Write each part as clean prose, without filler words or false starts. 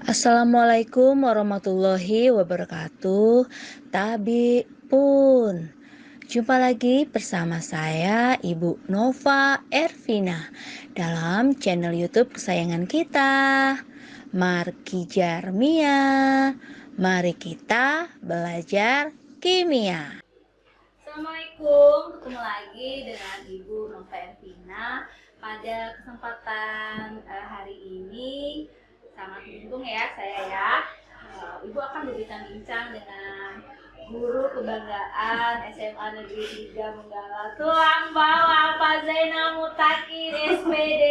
Assalamualaikum warahmatullahi wabarakatuh. Tabi pun. Jumpa lagi bersama saya Ibu Nova Ervina dalam channel YouTube kesayangan kita, Markijar Mia. Mari kita belajar kimia. Assalamualaikum, ketemu lagi dengan Ibu Nova Ervina. Pada kesempatan hari ini sangat beruntung ya saya ya. Ibu akan berbincang-bincang dengan guru kebanggaan SMA Negeri 3 Menggala Tulang Bawang Pak Zainal Mutakin SPD.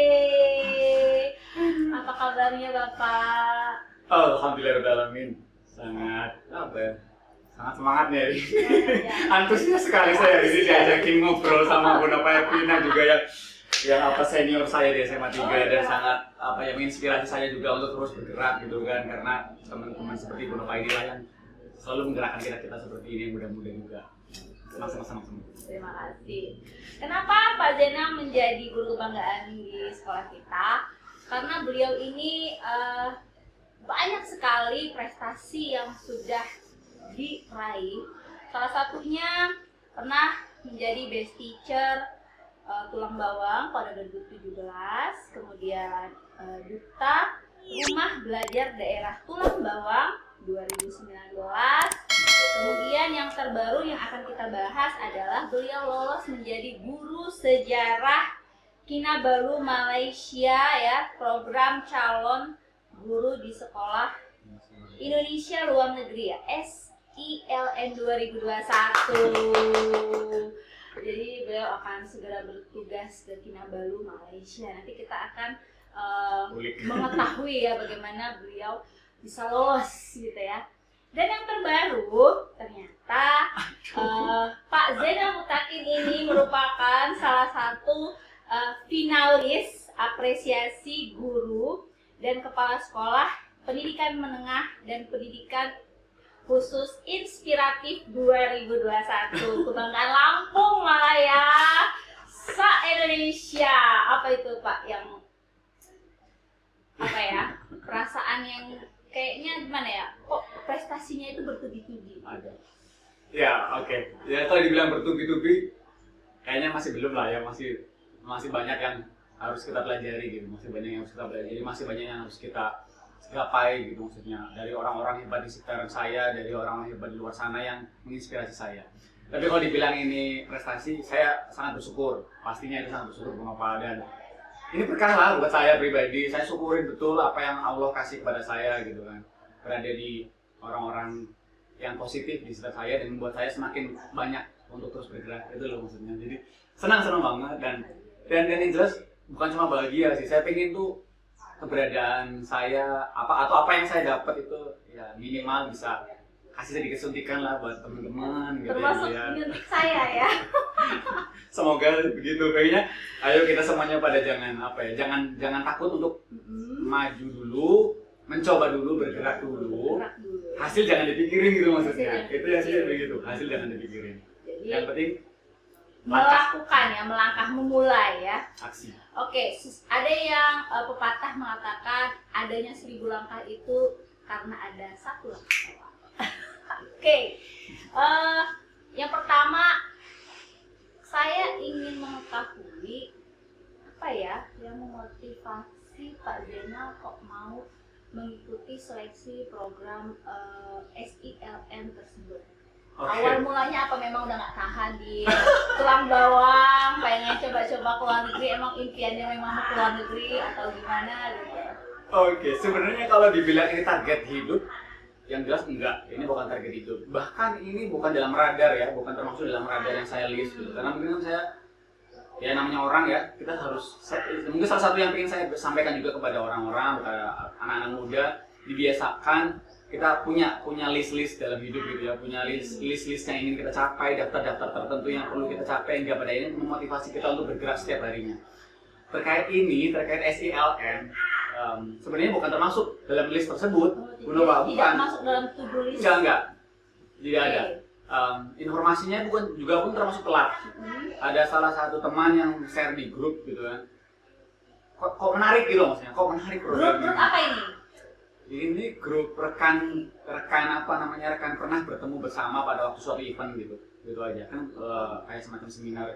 Apa kabarnya Bapak? Alhamdulillahirrahmanirrahim. Sangat sangat semangat nih. Antusias sekali saya ini diajakin ngobrol sama Bu Nova Ervina juga yang senior saya di SMA 3 dan sangat menginspirasi saya juga untuk terus bergerak gitu kan, karena teman-teman seperti Bu Nova inilah yang selalu menggerakkan kita seperti ini. Mudah-mudah juga sama-sama. Terima kasih. Kenapa Pak Zainal menjadi guru kebanggaan di sekolah kita? Karena beliau ini banyak sekali prestasi yang sudah diraih. Salah satunya pernah menjadi best teacher Tulang Bawang pada 2017, kemudian duta Rumah Belajar Daerah Tulang Bawang 2019. Kemudian yang terbaru yang akan kita bahas adalah beliau lolos menjadi guru sejarah Kinabalu Malaysia ya, program calon guru di sekolah Indonesia Luar Negeri ya, SILN 2021. Jadi beliau akan segera bertugas ke Kinabalu Malaysia. Nanti kita akan mengetahui ya bagaimana beliau bisa lolos gitu ya. Dan yang terbaru ternyata Pak Zainal Mutakin ini merupakan salah satu finalis apresiasi guru dan kepala sekolah pendidikan menengah dan pendidikan khusus inspiratif 2021 kebanggaan Lampung malah ya, se-Indonesia. Apa itu Pak yang perasaan yang kayaknya gimana ya, kok prestasinya itu bertubi-tubi? Ada. Ya, oke. Ya kalau dibilang bertubi-tubi kayaknya masih belum lah ya, masih banyak yang harus kita pelajari gitu, masih banyak yang harus kita gapai gitu, maksudnya dari orang-orang hebat di sekitaran saya, dari orang-orang hebat di luar sana yang menginspirasi saya. Tapi kalau dibilang ini prestasi, saya sangat bersyukur, pastinya itu sangat bersyukur Bapak, dan ini berkah lah buat saya pribadi. Saya syukurin betul apa yang Allah kasih kepada saya gitu kan, berada di orang-orang yang positif di sekitar saya dan membuat saya semakin banyak untuk terus bergerak, itu loh maksudnya. Jadi senang banget, dan yang jelas bukan cuma bahagia sih, saya pengen tuh keberadaan saya apa yang saya dapat itu ya minimal bisa kasih sedikit suntikan lah buat teman-teman gitu. Termasuk ya. nyuntik saya ya. Semoga begitu kayaknya. Ayo kita semuanya pada jangan takut untuk maju dulu, mencoba dulu, bergerak dulu. Hasil jangan dipikirin gitu maksudnya. Itu ya sih begitu. Hasil jangan dipikirin. Jadi, yang penting melakukan ya, melangkah, memulai ya. aksi. Oke, ada yang pepatah mengatakan adanya 1000 langkah itu karena ada 1 langkah. Oke, yang pertama saya ingin mengetahui apa ya yang memotivasi Pak Zainal kok mau mengikuti seleksi program SILN tersebut. Okay. Awal mulanya apa, memang udah nggak tahan di Tulang Bawang, pengen coba-coba ke luar negeri, emang impiannya memang mau ke luar negeri atau gimana gitu? Oke, sebenarnya kalau dibilang ini target hidup, yang jelas enggak, ini bukan target hidup. Bahkan ini bukan dalam radar ya, bukan termasuk dalam radar yang saya list gitu. Karena mungkin saya, ya namanya orang ya, kita harus, mungkin salah satu yang ingin saya sampaikan juga kepada orang-orang, kepada anak-anak muda, dibiasakan kita punya list dalam hidup gitu ya, punya list yang ingin kita capai, daftar tertentu yang perlu kita capai, hingga pada ini memotivasi kita untuk bergerak setiap harinya. Terkait SILN, sebenarnya bukan termasuk dalam list tersebut, Bu Nova, bukan. Tidak masuk dalam to-do list. Enggak, tidak ada. Informasinya juga pun termasuk telat. Ada salah satu teman yang share di grup gitu kan, kok menarik gitu maksudnya, kok menarik programnya. Grup apa ini? Ini ini grup rekan apa namanya, rekan pernah bertemu bersama pada waktu suatu event gitu aja kan, kayak semacam seminar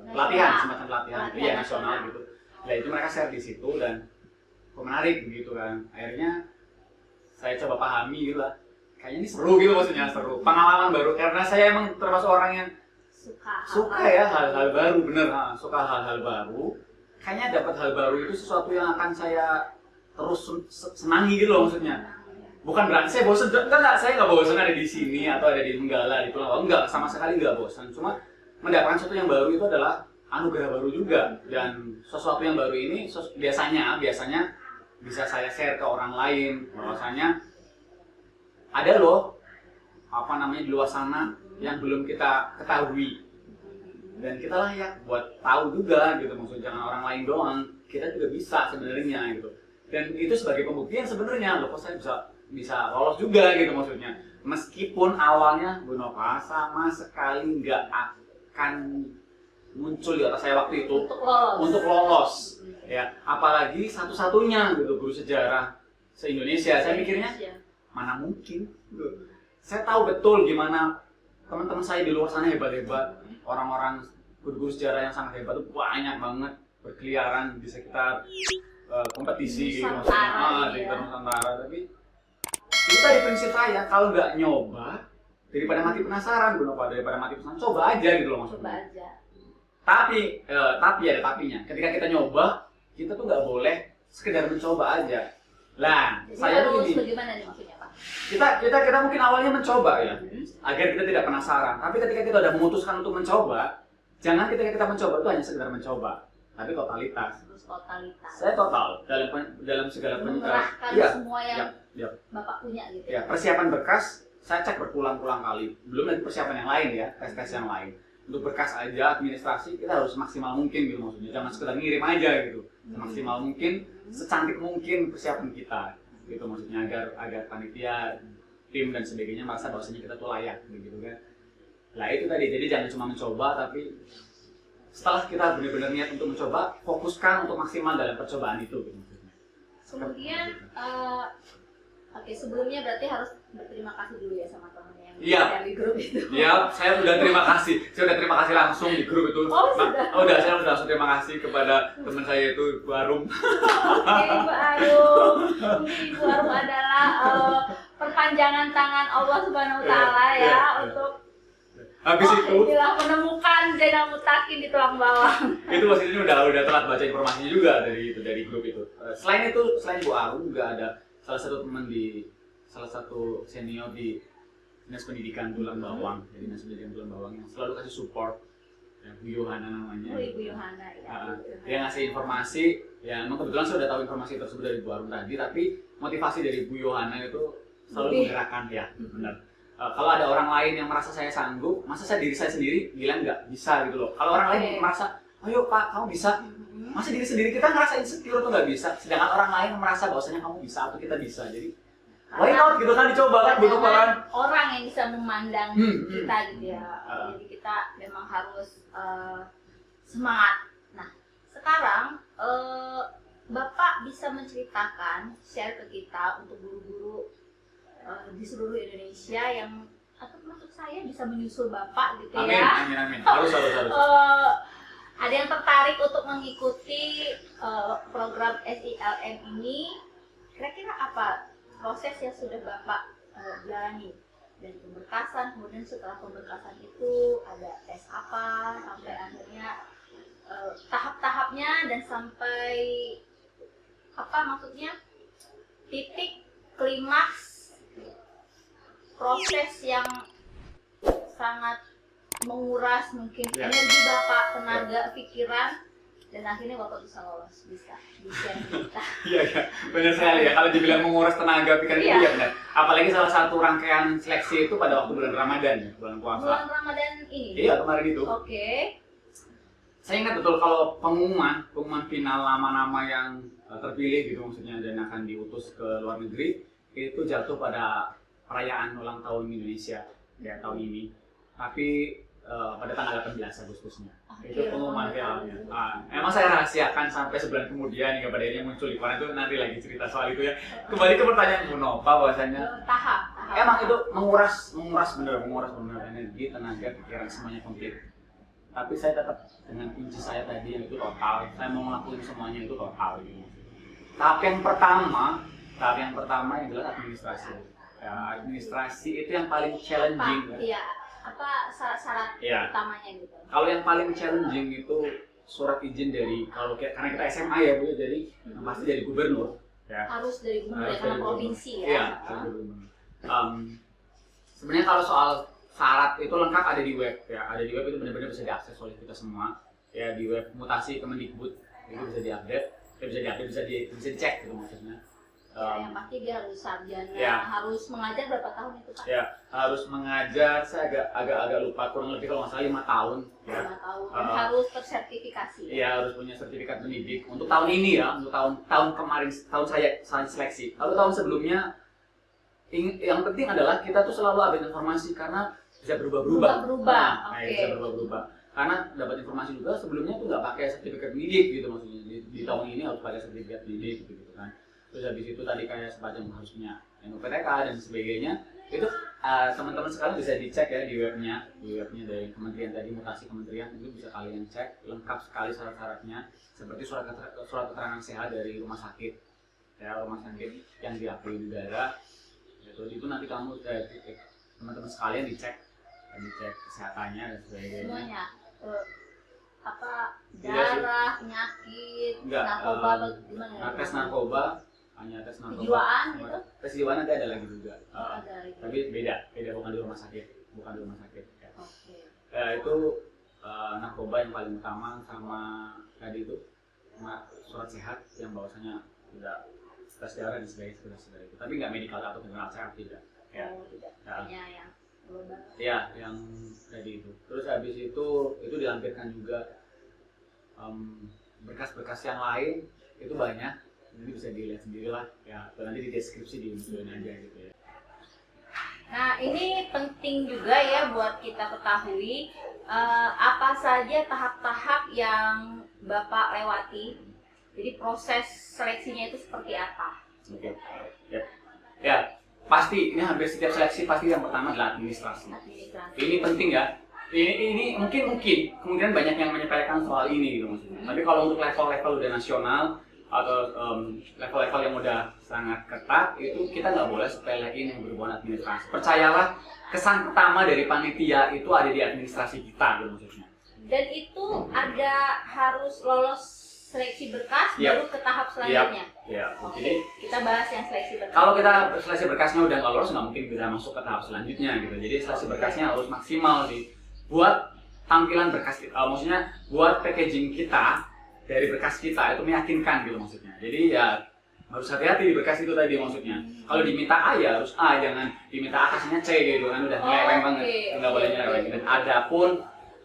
semacam pelatihan ya nasional gitu. Nah itu mereka share di situ dan menarik gitu kan, akhirnya saya coba pahami gitu lah, kayaknya ini seru gitu, maksudnya seru, pengalaman baru, karena saya emang termasuk orang yang suka ya hal-hal baru, bener, suka hal-hal baru. Kayaknya dapat hal baru itu sesuatu yang akan saya terus senangi gitu loh, maksudnya. Bukan berarti saya bosan, enggak, saya nggak bosan ada di sini atau ada di Menggala, di Pulau, enggak, sama sekali nggak bosan. Cuma mendapatkan sesuatu yang baru itu adalah anugerah baru juga, dan sesuatu yang baru ini biasanya bisa saya share ke orang lain, bahwasanya ada loh apa namanya di luar sana yang belum kita ketahui, dan kita layak buat tahu juga gitu, maksudnya jangan orang lain doang, kita juga bisa sebenarnya gitu. Dan itu sebagai pembuktian sebenarnya loh, kok saya bisa lolos juga gitu, maksudnya meskipun awalnya Bu Nova sama sekali nggak akan muncul di otak saya waktu itu untuk lolos ya, apalagi satu-satunya gitu guru sejarah se-Indonesia. Saya mikirnya mana mungkin gitu. Saya tahu betul gimana teman-teman saya di luar sana hebat-hebat, orang-orang guru-guru sejarah yang sangat hebat itu banyak banget berkeliaran di sekitar kompetisi gitu, maksudnya di Nusantara. Tapi itu tadi prinsip saya, kalau nggak nyoba daripada mati penasaran, daripada mati penasaran, coba aja gitu loh maksudnya. Coba aja. Tapi ada tapinya. Ketika kita nyoba, kita tuh nggak boleh sekedar mencoba aja. Lah, jadi saya tuh harus bagaimana nih maksudnya Pak? Kita mungkin awalnya mencoba ya, agar kita tidak penasaran. Tapi ketika kita udah memutuskan untuk mencoba, jangan ketika kita mencoba itu hanya sekedar mencoba, tapi totalitas. Terus totalitas. Saya total dalam segala mengerahkan semua yang Bapak punya gitu. Ya, persiapan berkas saya cek berpulang-pulang kali. Belum lagi persiapan yang lain ya, tes-tes yang lain. Untuk berkas aja, administrasi, kita harus maksimal mungkin gitu maksudnya. Jangan sekedar ngirim aja gitu. Semaksimal mungkin, secantik mungkin persiapan kita gitu maksudnya, agar panitia, tim dan sebagainya merasa bahwasanya kita tuh layak gitu kan. Nah itu tadi, jadi jangan cuma mencoba, tapi setelah kita benar-benar niat untuk mencoba, fokuskan untuk maksimal dalam percobaan itu gitu maksudnya. Kemudian oke, sebelumnya berarti harus berterima kasih dulu ya sama temennya yang di grup itu. Iya, saya udah terima kasih. Saya udah terima kasih langsung di grup itu. Saya udah langsung terima kasih kepada teman saya itu, Bu Arum. Oke, Bu Arum. Mungkin Ibu Arum adalah perpanjangan tangan Allah Subhanahu wa taala ya untuk habis itu menemukan Zainal Mutakin di tulang bawang. Itu posisinya udah telat baca informasinya juga dari grup itu. Selain Bu Arum juga ada salah satu senior di Dinas Pendidikan Tulang Bawang, jadi Dinas Pendidikan Tulang Bawang yang selalu kasih support, ya, Bu Yohana namanya. Oh, Ibu Yohana ya. Dia ngasih informasi, ya emang kebetulan saya udah tahu informasi tersebut dari Bu Arum tadi, tapi motivasi dari Bu Yohana itu selalu menggerakkan ya, benar. Kalau ada orang lain yang merasa saya sanggup, masa diri saya sendiri bilang nggak bisa gitu loh. Kalau orang lain merasa, ayo Pak, kamu bisa, masa diri sendiri kita ngerasa insecure tuh nggak bisa, sedangkan orang lain merasa bahwasanya kamu bisa atau kita bisa, jadi why not gitu kan, dicoba kan, betul kan? Orang yang bisa memandang kita gitu ya, jadi kita memang harus semangat. Nah, sekarang Bapak bisa menceritakan, share ke kita untuk guru-guru di seluruh Indonesia yang atau maksud saya bisa menyusul Bapak gitu ya. Amin. Harus. Ada yang tertarik untuk mengikuti program SILM ini, kira-kira apa proses yang sudah Bapak jalani dari pemberkasan, kemudian setelah pemberkasan itu ada tes apa sampai akhirnya tahap-tahapnya dan sampai apa maksudnya titik klimaks proses yang sangat menguras mungkin energi Bapak, tenaga, pikiran, dan akhirnya Bapak bisa lolos, bisa kita. Iya, benar sekali ya. Kalau dibilang menguras tenaga pikiran itu ya benar. Apalagi salah satu rangkaian seleksi itu pada waktu bulan Ramadan ya, bulan puasa. Bulan Ramadan ini? Iya, kemarin itu. Oke. Saya ingat betul kalau pengumuman final nama-nama yang terpilih gitu maksudnya dan akan diutus ke luar negeri itu jatuh pada perayaan ulang tahun Indonesia ya tahun ini. Tapi pada tanggal 18 Agustusnya. Oke, Itu pengumuman 8 finalnya. tahun. Emang saya rahasiakan sampai sebulan kemudian hingga pada akhirnya muncul di koran, itu nanti lagi cerita soal itu ya. Kembali ke pertanyaan Bu Nova bahwasanya Tahap. emang itu menguras bener energi, tenaga, pikiran, semuanya komplit. Tapi saya tetap dengan kunci saya tadi yang itu total. Saya mau ngelakuin semuanya itu total gitu. Tahap yang pertama yang jelas administrasi. Ya, administrasi itu yang paling challenging. Iya. Apa syarat Iya. utamanya gitu? Kalau yang paling challenging itu surat izin dari, karena kita SMA ya Bu, jadi pasti dari gubernur. Ya. Harus dari gubernur Harus karena dari provinsi ya. Iya, dari gubernur. Sebenarnya kalau soal syarat itu lengkap ada di web ya, ada di web, itu benar-benar bisa diakses oleh kita semua ya, di web Mutasi Kemendikbud itu bisa diupdate, bisa dicek gitu maksudnya. Ya, yang pasti dia harus sarjana, Ya. harus mengajar berapa tahun itu Pak? Ya, harus mengajar, saya agak lupa, kurang lebih kalau nggak salah 5 tahun ya. 5 tahun dan harus tersertifikasi. Iya, harus punya sertifikat pendidik untuk tahun ini ya, untuk tahun kemarin, tahun saya seleksi. Kalau tahun sebelumnya yang penting adalah kita tuh selalu update informasi karena bisa berubah-ubah. Berubah-ubah, oke. Bisa berubah-ubah. Karena dapat informasi juga sebelumnya tuh nggak pakai sertifikat pendidik gitu maksudnya. Di tahun ini harus pakai sertifikat pendidik gitu kan. Terus habis itu tadi kayak semacam harus punya NUPTK dan sebagainya. Itu teman-teman sekalian bisa dicek ya di webnya dari kementerian tadi, Mutasi Kementerian, itu bisa kalian cek lengkap sekali syarat-syaratnya, seperti surat keterangan sehat dari rumah sakit ya, rumah sakit yang diakui negara. Itu nanti kamu teman-teman sekalian dicek kesehatannya dan sebagainya. Semuanya. Apa darah, penyakit, narkoba, gimana? Tes narkoba, hanya tes narkoba. Kejiwaan gitu? Tes kejiwaan nanti ada lagi juga. Ada lagi. Tapi beda bukan di rumah sakit, ya. Oke. Itu narkoba yang paling utama, sama tadi itu surat sehat yang bahwasanya tidak tes darah dan sebagainya itu. Tapi nggak medical atau general sehat tidak. Ya. Oh, tidak. Ya. Hanya yang global. Ya, yang tadi itu. Terus habis itu dilampirkan juga berkas-berkas yang lain, itu banyak. Jadi bisa dilihat sendirilah ya. Nanti di deskripsi diunjukin aja gitu ya. Nah, ini penting juga ya buat kita ketahui apa saja tahap-tahap yang Bapak lewati. Jadi proses seleksinya itu seperti apa? Oke. Ya, pasti ini hampir setiap seleksi pasti yang pertama adalah administrasi. Ini penting ya. Ini mungkin kemungkinan banyak yang menyepelekan soal ini gitu maksudnya. Tapi kalau untuk level-level udah nasional atau level-level yang udah sangat ketat, itu kita nggak boleh sepelein yang berhubungan administrasi. Percayalah, kesan pertama dari panitia itu ada di administrasi kita gitu maksudnya. Dan itu ada harus lolos seleksi berkas baru ke tahap selanjutnya. Iya. Oke. Jadi Kita bahas yang seleksi berkas. kalau kita seleksi berkasnya udah nggak lolos, nggak mungkin bisa masuk ke tahap selanjutnya gitu. Jadi seleksi berkasnya harus maksimal sih. Buat tampilan berkas, maksudnya buat packaging kita dari berkas kita itu meyakinkan gitu maksudnya. Jadi ya harus hati-hati di berkas itu tadi maksudnya. Kalau diminta A ya harus A, jangan diminta A kasihnya C gitu kan, udah nyeleweng banget. Nggak boleh nyeleweng. Dan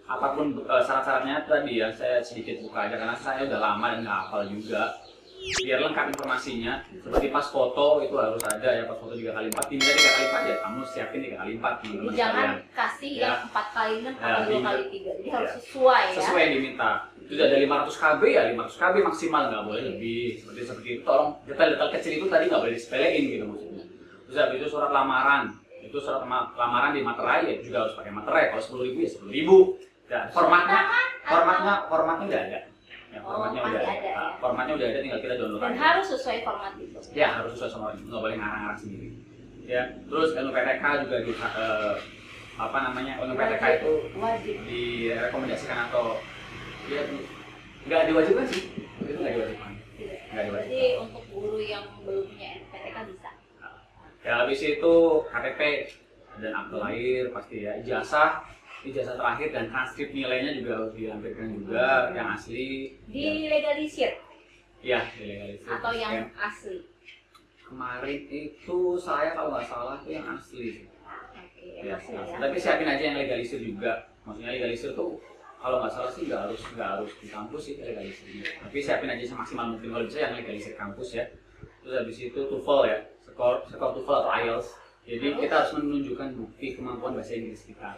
apapun syarat-syaratnya tadi ya, saya sedikit buka aja karena saya udah lama dan nggak hafal juga. Biar lengkap informasinya, seperti pas foto itu harus ada ya, pas foto 3x4, diminta 3x4 ya, kamu siapin 3x4 teman-teman Jangan sekalian. kasih yang 4x6 atau Ya, 2x3. Jadi harus sesuai ya. Sesuai yang diminta. Itu ada 500 KB ya, 500 KB maksimal, nggak boleh lebih. Seperti itu, tolong detail-detail kecil itu tadi nggak boleh disepelein gitu maksudnya. Terus habis itu surat lamaran, itu surat lamaran di materai ya juga harus pakai materai. Kalau 10.000 ya 10.000. Dan formatnya udah ada. Ya, formatnya udah ada. Ya. Formatnya udah ada, tinggal kita download Dan aja. harus sesuai format itu. Ya, harus sesuai sama itu, nggak boleh ngarang-ngarang sendiri. Ya, terus NUPTK juga di NUPTK itu wajib direkomendasikan atau ya nggak diwajibkan sih, itu nggak diwajibkan. Nggak diwajibkan. Jadi untuk guru yang belum punya NPTK bisa. Ya, habis itu KTP dan akte lahir pasti ya, ijazah terakhir dan transkrip nilainya juga harus dilampirkan juga yang asli. Dilegalisir Ya, dilegalisir. atau yang asli. Kemarin itu saya kalau nggak salah itu yang asli. Oke, Ya, asli ya. tapi siapin aja yang legalisir juga. Maksudnya legalisir tuh kalau nggak salah sih nggak harus di kampus sih legalisirnya. Tapi siapin aja semaksimal mungkin kalau bisa yang legalisir kampus ya. Terus habis itu TOEFL ya, skor TOEFL atau IELTS. Jadi kita harus menunjukkan bukti kemampuan bahasa Inggris kita.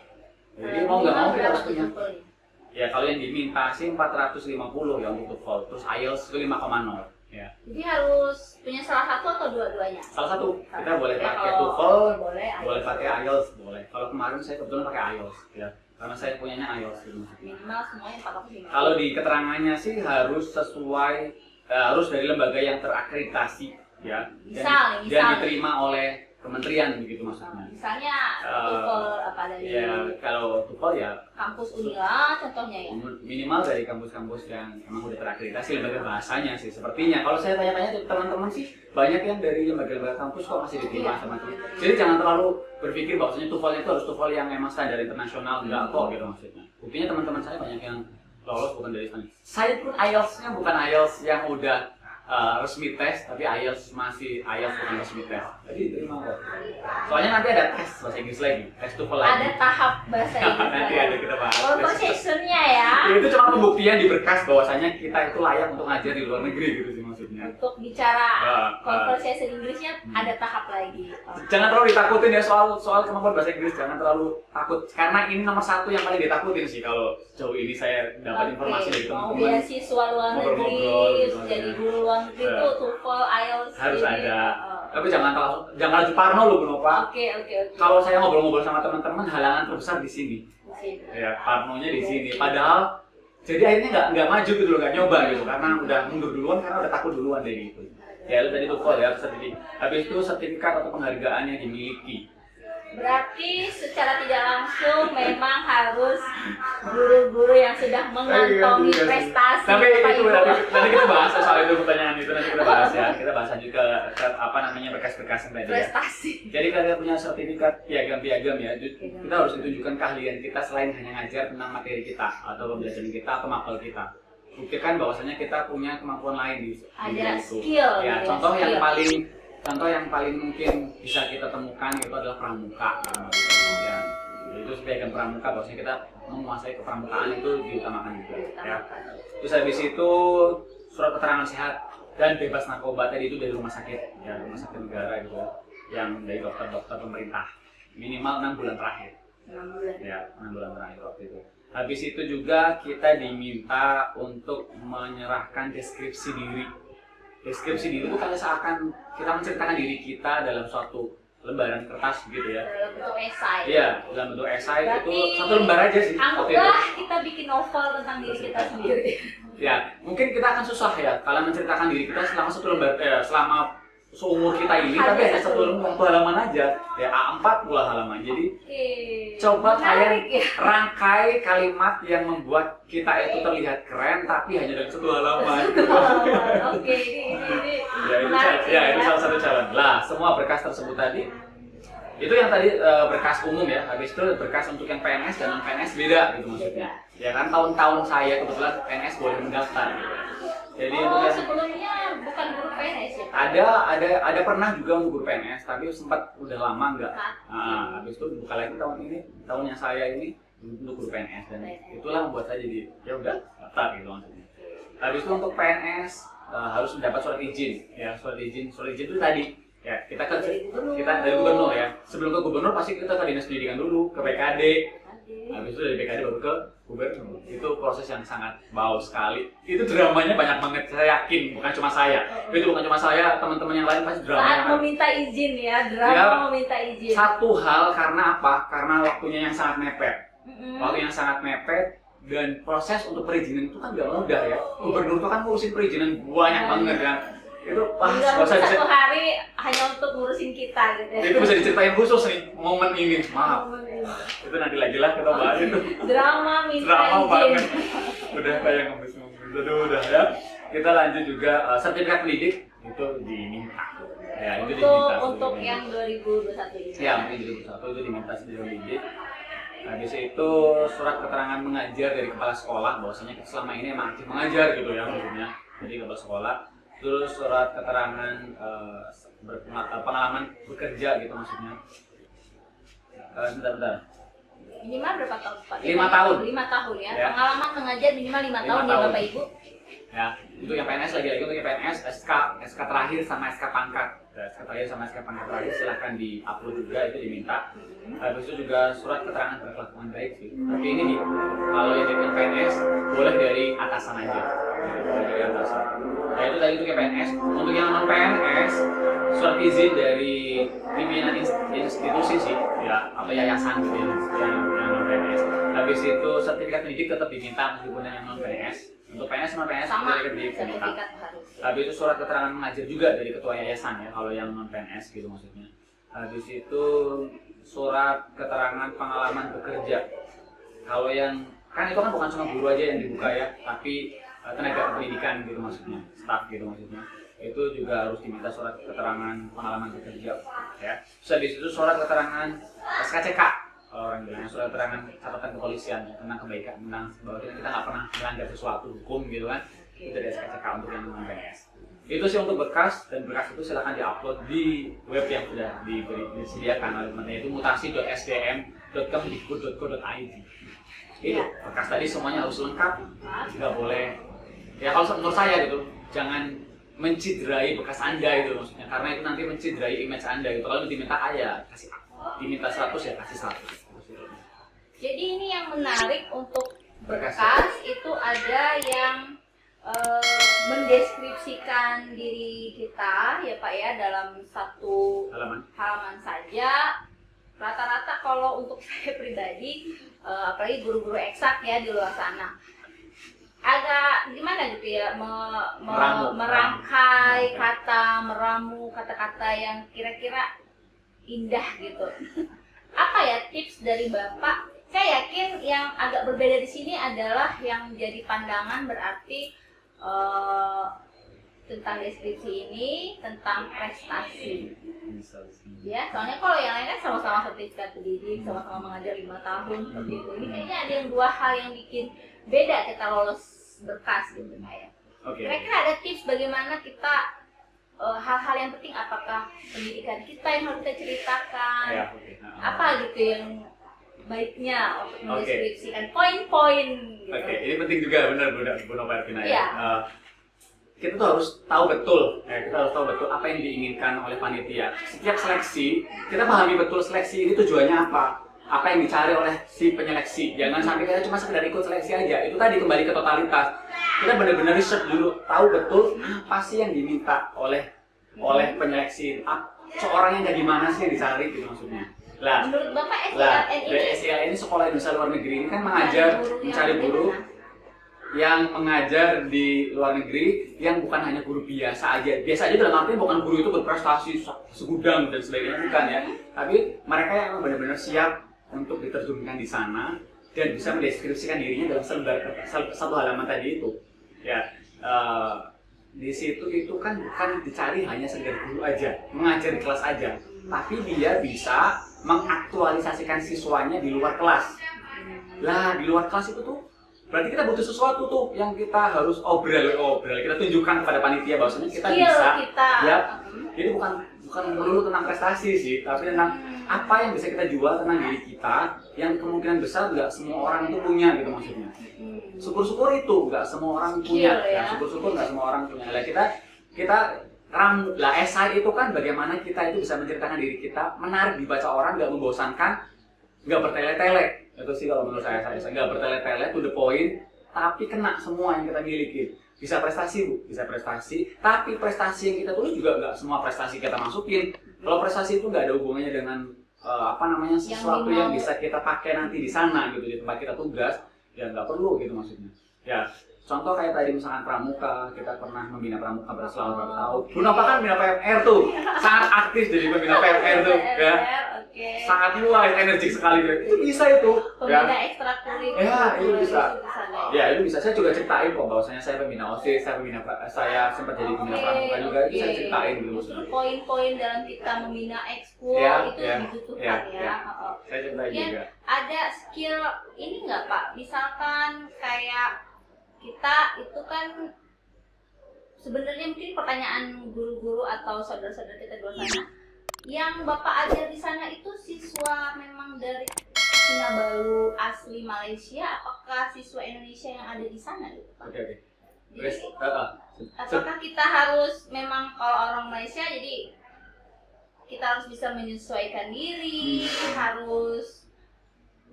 Jadi mau nggak mau kita harus punya. TOEFL-nya? Ya kalau yang diminta sih 450 ya untuk TOEFL, terus IELTS itu 5,0 ya. Jadi harus punya salah satu atau dua-duanya? Salah satu, kita boleh Ya, pakai kalau TOEFL, boleh, boleh pakai IELTS, boleh. Kalau kemarin saya kebetulan pakai IELTS ya, karena saya punyanya IELTS gitu. minimal semuanya 450. Kalau di keterangannya sih harus sesuai, harus dari lembaga yang terakreditasi ya, Misal nih, dan misal. diterima oleh kementerian begitu maksudnya. Misalnya TOEFL apa dari Ya kalau TOEFL ya kampus Unila contohnya ya. minimal dari kampus-kampus yang emang udah terakreditasi lembaga bahasanya sih sepertinya. Kalau saya tanya-tanya tuh teman-teman sih banyak yang dari lembaga-lembaga kampus kok masih diterima sama itu. Jadi jangan terlalu berpikir bahwasanya TOEFL itu harus TOEFL yang emang standar internasional, enggak kok gitu maksudnya. Buktinya teman-teman saya banyak yang lolos bukan dari sana. Saya pun IELTS-nya bukan IELTS yang udah resmi tes, tapi IELTS masih IELTS bukan resmi tes. Jadi diterima kok. Soalnya nanti ada tes bahasa Inggris lagi, tes TOEFL lagi. Ada tahap bahasa Inggris. Nanti ada kita bahas. Conversation-nya ya. Ya, itu cuma pembuktian di berkas bahwasanya kita itu layak untuk ngajar di luar negeri gitu sih maksudnya. Untuk bicara Ya, conversation Inggrisnya ada tahap lagi. Jangan terlalu ditakutin ya soal kemampuan bahasa Inggris, jangan terlalu takut karena ini nomor satu yang paling ditakutin sih kalau jauh ini saya dapat informasi dari mau teman-teman. beasiswa luar Ngobrol-ngobrol negeri, gitu, jadi ya. guru luar negeri itu TOEFL, IELTS Harus jadi, ada. oh. Tapi jangan laju parno lu Bu Nova. Oke. Kalau saya ngobrol-ngobrol sama teman-teman, halangan terbesar di sini. Di sini. Ya, parnonya di sini. Padahal jadi akhirnya nggak maju gitu loh, nggak nyoba gitu karena udah mundur duluan karena udah takut duluan dari itu. Ya lu tadi TOEFL ya, sertifikat. Habis itu sertifikat atau penghargaan yang dimiliki. Berarti secara tidak langsung memang harus guru-guru yang sudah mengantongi prestasi. Tapi Bapak itu Ibu. nanti kita bahas soal itu pertanyaan itu nanti kita bahas ya. Kita bahas juga apa namanya berkas-berkas yang tadi ya. Prestasi. Jadi kalian punya sertifikat piagam-piagam ya. Kita harus ditunjukkan keahlian kita selain hanya ngajar tentang materi kita atau pembelajaran kita atau mapel kita. Buktikan bahwasanya kita punya kemampuan lain di Ada itu. skill. Ya, gitu contoh skill. yang paling mungkin bisa kita temukan itu adalah pramuka. Ya, itu piagam pramuka bahwasanya kita menguasai kepramukaan itu diutamakan juga. Ya. Terus habis itu surat keterangan sehat dan bebas narkoba tadi itu dari rumah sakit, ya rumah sakit negara gitu, yang dari dokter-dokter pemerintah minimal 6 bulan terakhir. 6 bulan. Ya, 6 bulan terakhir waktu itu. Habis itu juga kita diminta untuk menyerahkan deskripsi diri. Deskripsi diri itu kayak seakan kita menceritakan diri kita dalam suatu lembaran kertas gitu ya. Dalam bentuk esai. Iya, dalam bentuk esai Berarti itu satu lembar aja sih. waktu itu. Anggaplah kita bikin novel tentang diri kita sendiri. Ya, mungkin kita akan susah ya kalau menceritakan diri kita selama satu lembar, selama seumur kita ini, tapi hanya satu halaman aja. Ya, A4 pula halaman. Jadi Oke. coba Menarik kalian rangkai kalimat yang membuat kita itu terlihat keren, tapi hanya dalam satu halaman. Oke, ini Ya, menarik itu salah satu challenge. Lah, semua berkas tersebut tadi itu yang tadi berkas umum ya. Habis itu berkas untuk yang PNS dan non PNS beda gitu maksudnya. Ya kan tahun-tahun saya kebetulan PNS boleh mendaftar gitu. Jadi untuk Oh, yang sebelumnya bukan guru PNS ya? ada pernah juga untuk guru PNS, tapi sempat udah lama enggak. Nah, habis itu buka lagi tahun ini, tahunnya saya ini untuk guru PNS dan itulah membuat saya jadi ya udah daftar gitu maksudnya. Habis itu untuk PNS harus mendapat surat izin ya, surat izin itu tadi ya kita dari gubernur ya. Sebelum ke gubernur pasti kita ke dinas pendidikan dulu, ke PKD. Habis itu dari PKD baru ke gubernur. Itu proses yang sangat bau sekali. Itu dramanya banyak banget, saya yakin. Bukan cuma saya. Itu bukan cuma saya, teman-teman yang lain pasti dramanya. Saat meminta izin ya, drama Ya, meminta izin. Satu hal karena apa? Karena waktunya yang sangat mepet. Waktu yang sangat mepet dan proses untuk perizinan itu kan gak mudah ya. Gubernur itu kan ngurusin perizinan banyak banget kan. Itu Nggak usah satu hari hanya untuk ngurusin kita gitu ya. itu bisa diceritain khusus nih momen ini. Maaf. Itu nanti lagi lah kita bahas itu. Drama minta Drama izin. banget. Udah kayak ngemis. Udah ya. Kita lanjut juga sertifikat pendidik itu diminta. Ya, itu diminta. Untuk yang 2021 ini. Ya, mungkin 2021 itu diminta sertifikat pendidik. Habis itu surat keterangan mengajar dari kepala sekolah bahwasanya kita selama ini emang aktif mengajar gitu ya maksudnya. Jadi kepala sekolah. Terus surat keterangan pengalaman bekerja gitu maksudnya. Bentar. Minimal berapa tahun Pak? 5 tahun. 5 tahun ya. Ya. Pengalaman mengajar minimal 5 tahun ya tahun. Bapak Ibu. Ya, untuk yang PNS lagi untuk yang PNS SK terakhir sama SK pangkat. sekretariat sama sekretariat silahkan di-upload juga, itu diminta. Habis itu juga surat keterangan berkelakuan baik sih. Tapi ini nih, kalau yang dari PNS boleh dari atasan aja, boleh dari atasan. Nah itu tadi untuk yang PNS. Untuk yang non PNS, surat izin dari pimpinan institusi sih, ya atau yayasan gitu yang non PNS. Habis itu sertifikat pendidik tetap diminta meskipun yang non PNS. Untuk PNS non PNS Sama, diminta. sertifikat harus. Habis itu surat keterangan mengajar juga dari ketua yayasan ya, kalau yang non PNS gitu maksudnya. Habis itu surat keterangan pengalaman bekerja. Kalau yang kan itu kan bukan cuma guru aja yang dibuka ya, tapi tenaga pendidikan gitu maksudnya, staf gitu maksudnya. Itu juga harus diminta surat keterangan pengalaman bekerja ya. Terus habis itu surat keterangan SKCK. Kalau orang bilang surat keterangan catatan kepolisian ya, tentang kebaikan, tentang bahwa kita nggak pernah melanggar sesuatu hukum gitu kan. Itu dari SKCK untuk yang non PNS. Itu sih untuk berkas, dan berkas itu silahkan diupload di web yang sudah disediakan oleh teman-teman, yaitu mutasi.sdm.kemdikbud.co.id. Itu berkas tadi semuanya harus lengkap, nggak boleh ya kalau menurut saya gitu, jangan menciderai bekas Anda itu maksudnya, karena itu nanti menciderai image Anda gitu. Kalau diminta A ya kasih A, diminta 100 ya kasih 100. Jadi ini yang menarik untuk Berkas. berkas itu ada yang mendeskripsikan diri kita ya Pak ya dalam satu halaman saja. Rata-rata kalau untuk saya pribadi, apalagi guru-guru eksak ya di luar sana, agak gimana gitu ya, merangkai kata, meramu kata-kata yang kira-kira indah gitu. Apa ya tips dari Bapak? Saya yakin yang agak berbeda di sini adalah yang jadi pandangan berarti tentang deskripsi ini, tentang prestasi. Ya, soalnya kalau yang lain kan sama-sama sertifikat pendidik, sama-sama mengajar 5 tahun seperti itu. Ini kayaknya ada yang dua hal yang bikin beda kita lolos berkas gitu kayak. Kira-kira ada tips bagaimana kita hal-hal yang penting, apakah pendidikan kita yang harus kita ceritakan, apa gitu yang baiknya untuk mendeskripsikan poin-poin gitu. Ini penting juga, benar Bu Nova Ervina ya. Kita tuh harus tahu betul, kita harus tahu betul apa yang diinginkan oleh panitia. Setiap seleksi, kita pahami betul seleksi ini tujuannya apa yang dicari oleh si penyeleksi. Jangan sampai kita cuma sekedar ikut seleksi aja. Itu tadi kembali ke totalitas. Kita benar-benar research dulu, tahu betul apa sih yang diminta oleh penyeleksi. Seorang yang kayak gimana sih yang dicari gitu maksudnya. Lah, menurut Bapak SILN ini Sekolah Indonesia Luar Negeri ini kan mengajar, mencari guru yang mengajar di luar negeri yang bukan hanya guru biasa aja. Biasa aja dalam artinya bukan guru itu berprestasi segudang dan sebagainya, bukan ya. Tapi mereka yang benar-benar siap untuk diterjunkan di sana dan bisa mendeskripsikan dirinya dalam satu halaman tadi itu. Ya, di situ itu kan bukan dicari hanya sekedar guru aja, mengajar di kelas aja, tapi dia bisa mengaktualisasikan siswanya di luar kelas. Lah, di luar kelas itu tuh berarti kita butuh sesuatu tuh yang kita harus obrol, kita tunjukkan kepada panitia bahwasanya kita bisa. Ya, jadi bukan melulu tentang prestasi sih, tapi tentang apa yang bisa kita jual tentang diri kita yang kemungkinan besar nggak semua orang itu punya gitu maksudnya. Syukur-syukur itu nggak semua orang punya, ya. Syukur-syukur nggak semua orang punya. Lah kita esai itu kan bagaimana kita itu bisa menceritakan diri kita, menarik dibaca orang, nggak membosankan, nggak bertele-tele. Itu sih kalau menurut saya nggak bertele-tele, to the point, tapi kena semua yang kita miliki. Bisa prestasi Bu, bisa prestasi, tapi prestasi yang kita tulis juga nggak semua prestasi kita masukin. Kalau prestasi itu nggak ada hubungannya dengan sesuatu yang bisa kita pakai nanti di sana gitu, di tempat kita tugas, ya nggak perlu gitu maksudnya. Ya, contoh kayak tadi misalkan pramuka, kita pernah membina pramuka selama berapa tahun. Bu Nova kan membina PMR tuh, sangat aktif jadi pembina PMR tuh, ya. Sangat luas, energik sekali deh. Itu bisa itu. Pembina ekstrakurikuler. Ya, itu bisa. Ya, itu bisa. Saya juga ceritain kok bahwasanya saya pembina OSIS, saya sempat jadi pembina pramuka juga. Itu saya ceritain dulu. Justru poin-poin dalam kita membina ekskul itu dibutuhkan ya. Saya ceritain juga. Ada skill ini nggak Pak? Misalkan kayak kita itu kan sebenarnya mungkin pertanyaan guru-guru atau saudara-saudara kita di luar sana, yang Bapak ajar di sana itu siswa memang dari Kinabalu asli Malaysia, apakah siswa Indonesia yang ada di sana gitu Pak? Jadi apakah kita harus memang kalau orang Malaysia jadi kita harus bisa menyesuaikan diri, harus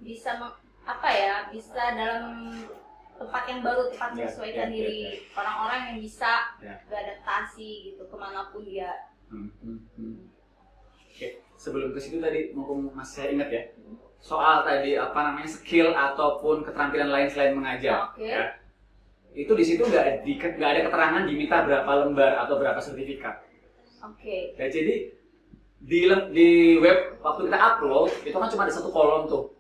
bisa bisa dalam tempat yang baru, tempat menyesuaikan diri. Orang-orang yang bisa beradaptasi gitu kemanapun dia. Oke, sebelum ke situ tadi mumpung masih saya ingat ya, soal tadi skill ataupun keterampilan lain selain mengajar. Ya. Itu di situ nggak ada keterangan diminta berapa lembar atau berapa sertifikat. Ya, jadi di web waktu kita upload itu kan cuma ada satu kolom tuh.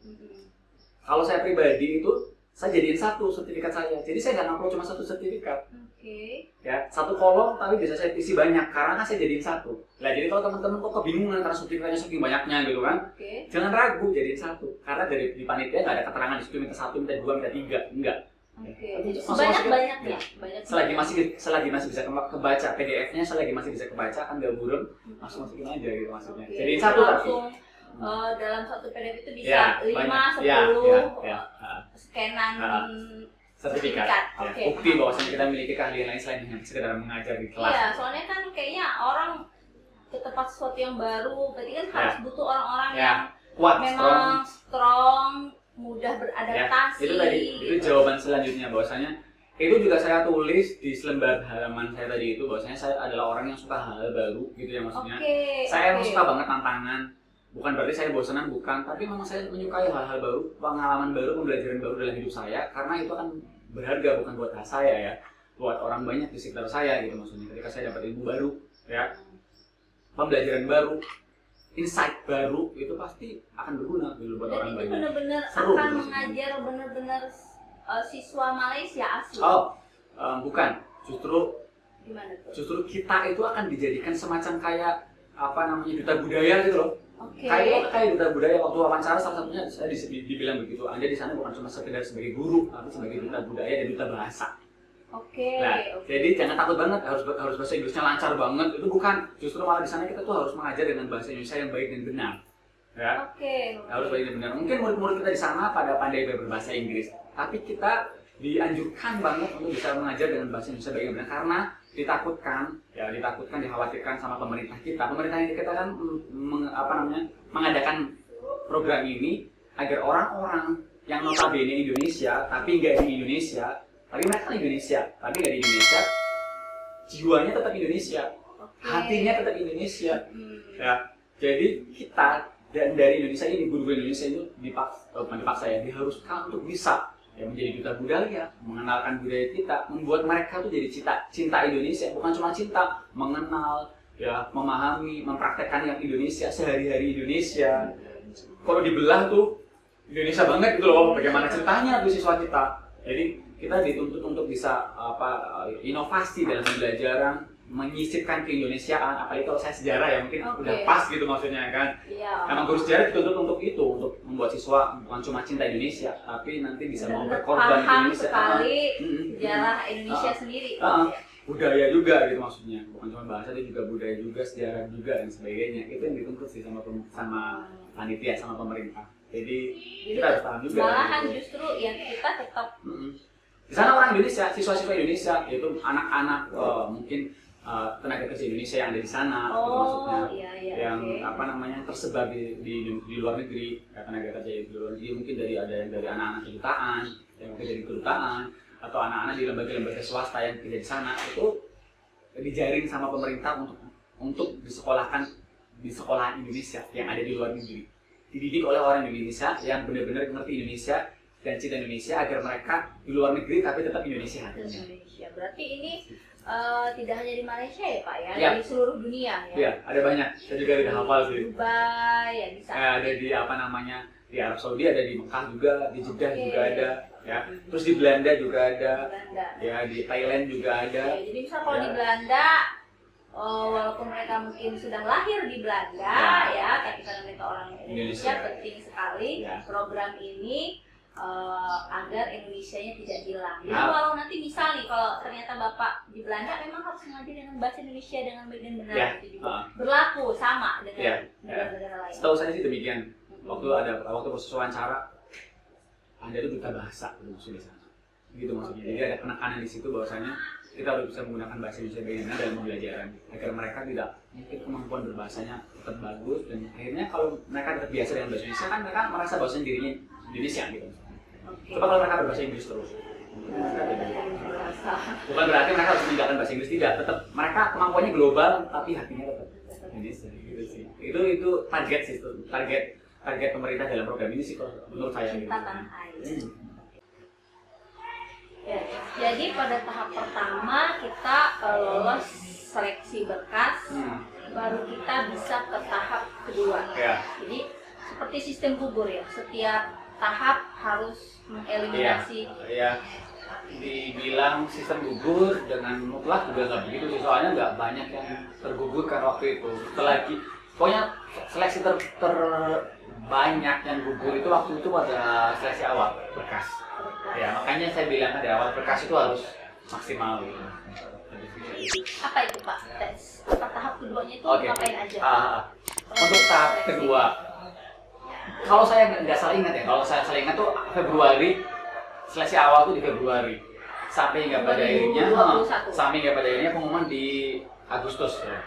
Kalau saya pribadi itu saya jadiin satu sertifikat saya, jadi saya nggak upload cuma satu sertifikat. Ya, satu kolom tapi bisa saya isi banyak karena kan saya jadiin satu. Nah, jadi kalau teman-teman kok kebingungan karena sertifikatnya saking banyaknya gitu kan, jangan ragu jadiin satu. Karena di panitia nggak ada keterangan di situ minta satu, minta dua, minta tiga, enggak. Sebanyak-banyaknya. Selagi masih bisa kebaca PDF-nya, selagi masih bisa kebaca kan nggak buram, masukin aja gitu maksudnya. Jadiin satu tapi. Dalam satu PDF itu bisa 5, 10 scanan sertifikat. Bukti bahwasanya kita memiliki keahlian lain selain hanya sekedar mengajar di kelas. Iya, soalnya kan kayaknya orang ke tempat sesuatu yang baru, berarti kan harus butuh orang-orang yang kuat, memang strong, mudah beradaptasi. Itu jawaban selanjutnya bahwasanya itu juga saya tulis di selembar halaman saya tadi itu bahwasanya saya adalah orang yang suka hal baru gitu ya maksudnya. Saya suka banget tantangan. Bukan berarti saya bosanan, bukan, tapi memang saya menyukai hal-hal baru, pengalaman baru, pembelajaran baru dalam hidup saya, karena itu akan berharga bukan buat saya ya, buat orang banyak di sekitar saya gitu maksudnya. Ketika saya dapat ilmu baru, ya, pembelajaran baru, insight baru itu pasti akan berguna dulu buat orang banyak. Jadi benar-benar akan mengajar benar-benar siswa Malaysia asli. Bukan, justru gimana tuh? Justru kita itu akan dijadikan semacam kayak duta budaya gitu loh. Kayak duta budaya waktu wawancara salah satunya saya dibilang begitu. Anda di sana bukan cuma sekedar sebagai guru, tapi sebagai duta budaya dan duta bahasa. Jadi jangan takut banget harus bahasa Inggrisnya lancar banget. Itu bukan. Justru malah di sana kita tuh harus mengajar dengan bahasa Indonesia yang baik dan benar. Ya. Harus baik dan benar. Mungkin murid-murid kita di sana pada pandai berbahasa Inggris, tapi kita dianjurkan banget untuk bisa mengajar dengan bahasa Indonesia baik dan benar karena ditakutkan, dikhawatirkan sama pemerintah kita. Pemerintah kita kan mengadakan program ini agar orang-orang yang notabene Indonesia tapi nggak di Indonesia, tapi mereka kan Indonesia, tapi nggak di Indonesia, jiwanya tetap Indonesia, hatinya tetap Indonesia. Ya, jadi kita dari Indonesia ini, guru-guru Indonesia itu diharuskan untuk bisa menjadi duta budaya, mengenalkan budaya kita, membuat mereka tuh jadi cinta Indonesia, bukan cuma cinta, mengenal, ya, memahami, mempraktekkan yang Indonesia sehari-hari Indonesia. Kalau dibelah tuh Indonesia banget gitu loh, bagaimana ceritanya tuh siswa kita. Jadi kita dituntut untuk bisa inovasi dalam pembelajaran, menyisipkan keindonesiaan, apalagi kalau saya sejarah ya mungkin udah pas gitu maksudnya kan. Emang guru sejarah dituntut untuk itu, untuk membuat siswa bukan cuma cinta Indonesia, tapi nanti bisa mau berkorban Indonesia. Sekali sejarah Indonesia sendiri. Budaya juga gitu maksudnya, bukan cuma bahasa, tapi juga budaya juga, sejarah juga dan sebagainya. Itu yang dituntut sih sama panitia, sama pemerintah. Jadi kita harus paham juga. Malahan justru yang kita tetap di sana orang Indonesia, siswa-siswa Indonesia, yaitu anak-anak mungkin tenaga kerja Indonesia yang ada di sana, gitu maksudnya, yang tersebar di luar negeri, tenaga kerja di luar negeri, mungkin ada yang dari anak-anak kedutaan, yang mungkin dari kedutaan, atau anak-anak di lembaga-lembaga swasta yang kerja di sana, itu dijaring sama pemerintah untuk disekolahkan di sekolah Indonesia yang ada di luar negeri, dididik oleh orang Indonesia yang benar-benar mengerti Indonesia dan cinta Indonesia agar mereka di luar negeri tapi tetap Indonesia hatinya. Berarti ini tidak hanya di Malaysia ya Pak ya, di seluruh dunia ya? Iya, ada banyak. Saya juga udah hafal sih. Dubai ya di sana. Ada di di Arab Saudi, ada di Mekah juga, di Jeddah juga ada, ya. Terus di Belanda juga ada, ya di Thailand juga ada. Jadi misal kalau di Belanda, walaupun mereka mungkin sudah lahir di Belanda, tapi karena mereka orang Indonesia, penting sekali program ini. Agar Indonesianya tidak hilang. Jadi walau nanti misal nih kalau ternyata Bapak di Belanda memang harus mengajar dengan bahasa Indonesia dengan baik dan benar, itu juga berlaku sama dengan negara-negara lain. Setahu saya sih demikian. Waktu proses wawancara, Anda itu duta bahasa maksudnya di sana. Gitu maksudnya. Jadi ada penekanan di situ bahwasanya kita harus bisa menggunakan bahasa Indonesia baik dan benar dalam pembelajaran agar mereka tidak mungkin kemampuan berbahasanya tetap bagus, dan akhirnya kalau mereka terbiasa dengan bahasa Indonesia kan mereka merasa bahasa dirinya Indonesia gitu. Coba kalau mereka berbahasa Inggris terus, bukan berarti mereka harus meninggalkan bahasa Inggris, tidak, tetap mereka kemampuannya global tapi hatinya tetap Indonesia gitu sih. Itu target sih, target pemerintah dalam program ini sih kalau menurut saya gitu. Ya, jadi pada tahap pertama kita lolos seleksi berkas, baru kita bisa ke tahap kedua. Ya. Jadi seperti sistem gugur ya, setiap tahap harus mengeliminasi. Ya. Dibilang sistem gugur dengan mutlak juga nggak begitu sih, soalnya nggak banyak yang tergugurkan waktu itu. Pokoknya seleksi terbanyak yang gugur itu waktu itu pada seleksi awal berkas. Ya, makanya saya bilang dari awal berkas itu harus maksimal gitu. Apa itu Pak tes? Apa tahap keduanya itu ngapain aja? Untuk tahap kedua, kalau saya nggak salah ingat ya, kalau saya salah ingat tuh Februari, seleksi awal tuh di Februari, sampai nggak pada akhirnya pengumuman di Agustus ya.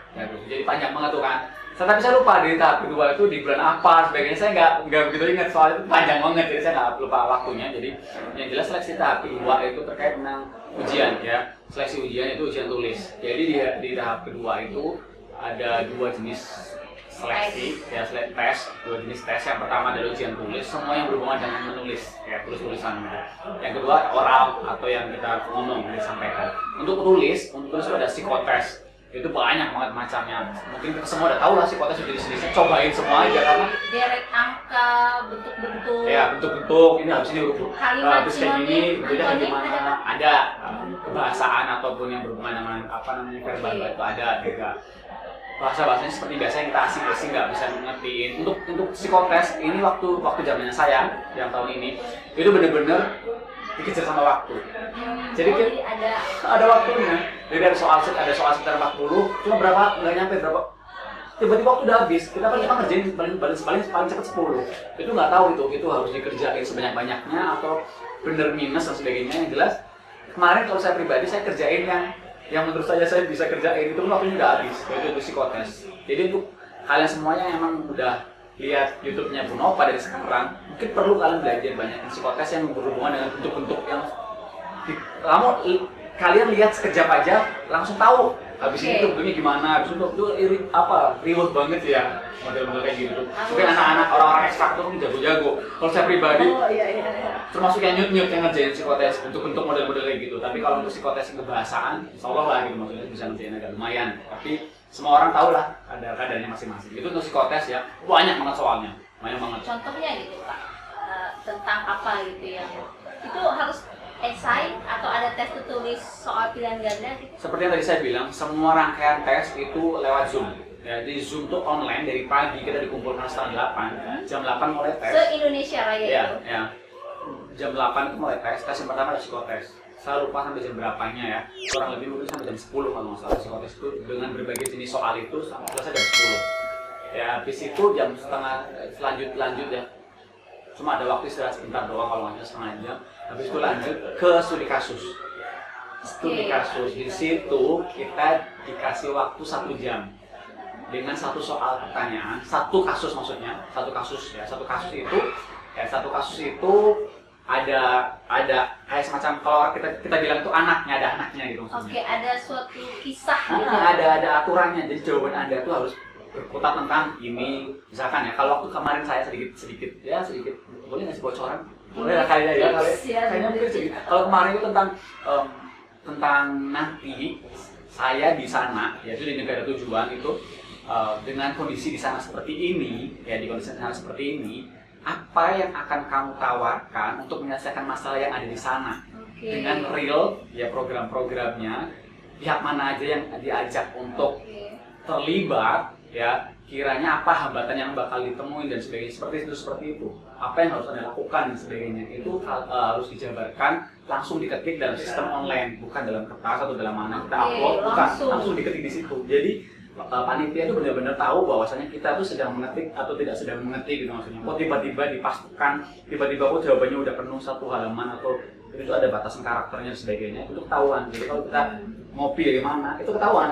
Jadi panjang banget tuh kan. Tapi saya lupa di tahap kedua itu di bulan apa sebagainya, saya nggak begitu ingat soalnya itu panjang banget, jadi saya nggak lupa waktunya. Jadi yang jelas seleksi tahap kedua itu terkait dengan ujian ya, seleksi ujian itu ujian tulis. Jadi di tahap kedua itu ada dua jenis seleksi ya, dua jenis tes. Yang pertama adalah ujian tulis, semua yang berhubungan dengan menulis ya, tulisan. Yang kedua oral atau yang kita ngomong disampaikan. Untuk tulis itu ada psikotes. Itu banyak banget macamnya. Mungkin semua udah tahu lah psikotes itu jenis-jenisnya. Cobain semua aja karena derek angka, bentuk-bentuk. Ya, bentuk-bentuk ini harus ini habis kayak gini, bentuknya kayak gimana? Ada kebahasaan ataupun yang berhubungan dengan verbal itu ada juga. Bahasa-bahasanya seperti biasa yang kita asing-asing nggak bisa ngertiin. Untuk psikotes ini waktu zamannya saya yang tahun ini itu bener-bener dikejar sama waktu. Jadi ada waktunya. Jadi ada soal sekitar 40, cuma berapa nggak nyampe berapa. Tiba-tiba waktu udah habis. Kita kan cuma ngerjain paling cepat 10. Itu nggak tahu itu harus dikerjain sebanyak-banyaknya atau bener minus dan sebagainya. Yang jelas kemarin kalau saya pribadi saya kerjain yang menurut saya bisa kerjain itu waktunya udah habis. Itu psikotes. Jadi untuk kalian semuanya yang emang udah lihat YouTube-nya Bu Nova dari sekarang, mungkin perlu kalian belajar banyak psikotes yang berhubungan dengan bentuk-bentuk yang kalian lihat sekejap aja langsung tahu habis ini tuh bentuknya gimana, habis itu ribet banget ya model-model kayak gitu. Mungkin anak-anak orang-orang ekstrak tuh jago-jago. Kalau saya pribadi termasuk yang nyut-nyut yang ngerjain psikotes bentuk-bentuk model-model kayak gitu. Tapi kalau untuk psikotes kebahasan, insya Allah lah gitu, maksudnya bisa ngerjain agak lumayan. Tapi semua orang tahu lah ada kadarnya masing-masing. Itu untuk psikotes ya, banyak banget soalnya, banyak banget. Contohnya gitu Pak, tentang apa gitu yang itu harus esai atau ada tes tertulis soal pilihan ganda gitu? Seperti yang tadi saya bilang, semua rangkaian tes itu lewat Zoom. Ya, di Zoom tuh online dari pagi kita dikumpulkan setengah 8, jam 8 mulai tes. Se-Indonesia Raya ya, itu? Ya, jam 8 itu mulai tes yang pertama adalah psikotes. Saya lupa sampai jam berapanya ya, kurang lebih mungkin sampai jam 10 kalau nggak salah. Psikotes itu dengan berbagai jenis soal itu sampai selesai jam 10. Ya, habis itu jam setengah lanjut ya. Cuma ada waktu istirahat sebentar doang kalau nggak setengah jam. Habis itu lanjut ke studi kasus. Studi kasus di situ kita dikasih waktu 1 jam dengan satu soal pertanyaan, satu kasus maksudnya, satu kasus itu ada kayak semacam kalau kita bilang itu anaknya, ada anaknya gitu maksudnya. Oke, ada suatu kisah gitu. Ada aturannya. Jadi jawaban Anda tuh harus berkutat tentang ini. Misalkan ya, kalau waktu kemarin saya sedikit boleh nggak sih bocoran? Boleh lah kayaknya mungkin sedikit. Kalau kemarin itu tentang nanti saya di sana, yaitu di negara tujuan itu dengan kondisi di sana seperti ini, ya di kondisi sana seperti ini, apa yang akan kamu tawarkan untuk menyelesaikan masalah yang ada di sana? Dengan real ya program-programnya, pihak mana aja yang diajak untuk terlibat, ya kiranya apa hambatan yang bakal ditemuin dan sebagainya, seperti itu. Apa yang harus Anda lakukan dan sebagainya itu harus dijabarkan, langsung diketik dalam sistem online, bukan dalam kertas atau dalam mana kita upload, bukan langsung diketik di situ. Jadi panitia itu benar-benar tahu bahwasanya kita tuh sedang mengetik atau tidak sedang mengetik gitu maksudnya. Kok tiba-tiba dipastikan, tiba-tiba kok jawabannya udah penuh 1 halaman atau itu ada batasan karakternya dan sebagainya, itu ketahuan. Jadi kalau kita ngopi dari mana, itu ketahuan.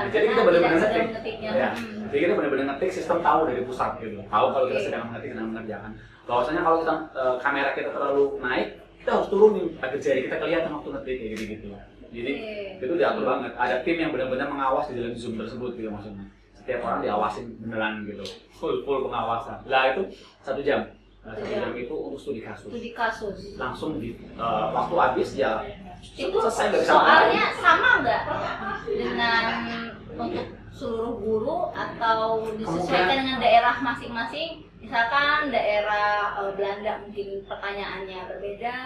Jadi kita benar-benar ngetik. Ya. Jadi kita benar-benar ngetik, sistem tahu dari pusat gitu. Tahu kalau kita sedang mengetik, sedang mengerjakan. Bahwasanya kalau kita kamera kita terlalu naik, kita harus turunin agar jari kita kelihatan waktu ngetik kayak gitu. Jadi itu diatur banget. Ada tim yang benar-benar mengawas di dalam Zoom tersebut gitu maksudnya. Setiap orang diawasin beneran gitu, full pengawasan. Lah itu 1 jam. Nah, 1 jam itu untuk studi kasus. Langsung di waktu habis ya itu selesai, nggak bisa soalnya sama nggak dengan untuk seluruh guru atau disesuaikan dengan daerah masing-masing? Misalkan daerah Belanda mungkin pertanyaannya berbeda,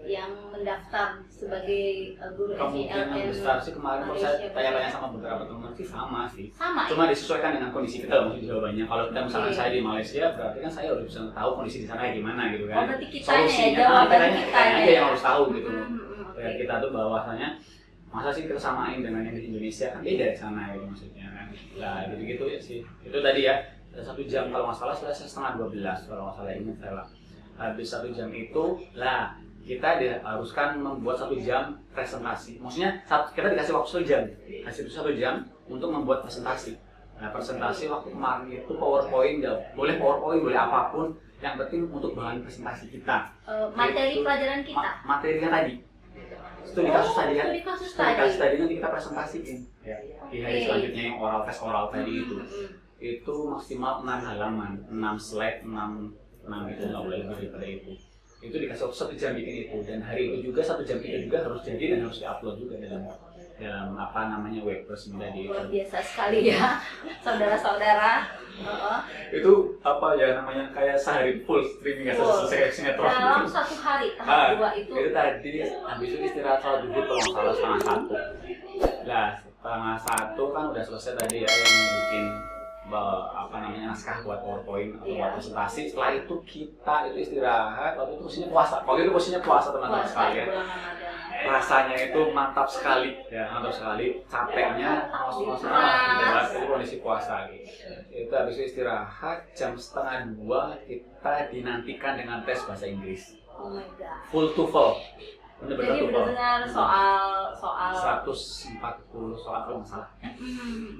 yang mendaftar sebagai guru kemungkinan besar sih kemarin kalau saya tanya-tanya sama beberapa teman sih sama sih. Sama, cuma ya? disesuaikan dengan kondisi kita maksudnya jawabannya. Kalau kita misalkan saya di Malaysia, berarti kan saya harus bisa tahu kondisi di sana gimana gitu kan. Oh, berarti kitanya ya, jawaban kitanya aja yang harus tahu gitu. Okay. Kita tuh bahwasanya masa sih kita samain dengan yang di Indonesia, kan beda di sana gitu maksudnya kan. Nah gitu ya sih. Itu tadi ya 1 jam kalau nggak salah, selesai setengah 12 kalau nggak salah, ingat saya lah. Habis 1 jam itu lah kita diharuskan membuat 1 jam presentasi. Maksudnya kita dikasih waktu 1 jam, kasih 1 jam untuk membuat presentasi. Nah presentasi waktu kemarin itu PowerPoint, boleh PowerPoint, boleh apapun, yang penting untuk bahan presentasi kita. Materi itu, pelajaran kita. Materinya tadi. Studi kasus tadi kan. Studi kasus tadi nanti kita presentasiin. Ya. Di hari selanjutnya yang tes oral tadi itu. Itu maksimal 6 halaman, 6 slide, 6 itu nggak boleh lebih daripada itu. Itu dikasih waktu 1 jam bikin itu, dan hari itu juga 1 jam itu juga harus jadi dan harus diupload juga dalam apa namanya WordPress tadi. Luar biasa sekali ya, saudara-saudara. Itu apa ya namanya, kayak sehari full streaming ya, selesai sinetron. Dalam 1 hari tahap 2 itu. Itu tadi habis itu istirahat sholat duhur kalau nggak salah setengah 1. Lah setengah 1 kan udah selesai tadi ya yang bikin apa namanya naskah buat PowerPoint atau buat presentasi. Setelah itu kita itu istirahat, waktu itu posisinya puasa. Kalau itu posisinya puasa teman-teman sekalian. Rasanya itu mantap sekali ya, mantap sekali. Capeknya maksudnya itu kondisi puasa gitu. Itu habis itu istirahat, jam setengah 2 kita dinantikan dengan tes bahasa Inggris. Oh my god. Full TOEFL. Jadi benar-benar soal 140 soal kalau nggak salah.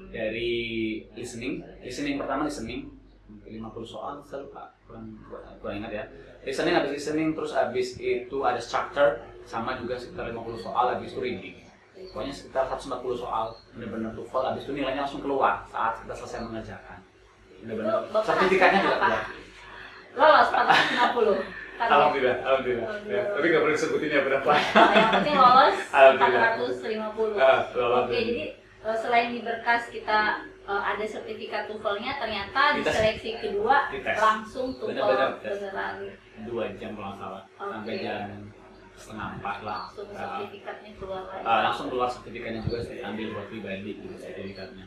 Dari listening pertama listening 50 soal, saya lupa, kurang ingat ya. Habis listening terus habis itu ada structure sama juga sekitar 50 soal, habis itu reading. Pokoknya sekitar 140 soal, benar-benar TOEFL. Habis itu nilainya langsung keluar saat kita selesai mengerjakan. Benar-benar sertifikatnya juga keluar. Lolos 450. Alhamdulillah. Ya, tapi nggak perlu disebutin ya berapa. Yang penting lolos 450. Oke, jadi selain di berkas kita ada sertifikat TOEFL-nya, ternyata di seleksi kedua langsung TOEFL beneran 2 jam kalau nggak salah, sampai jam setengah 4 lah. Langsung sertifikatnya keluar lagi. Langsung keluar sertifikatnya juga, saya ambil buat pribadi gitu sertifikatnya.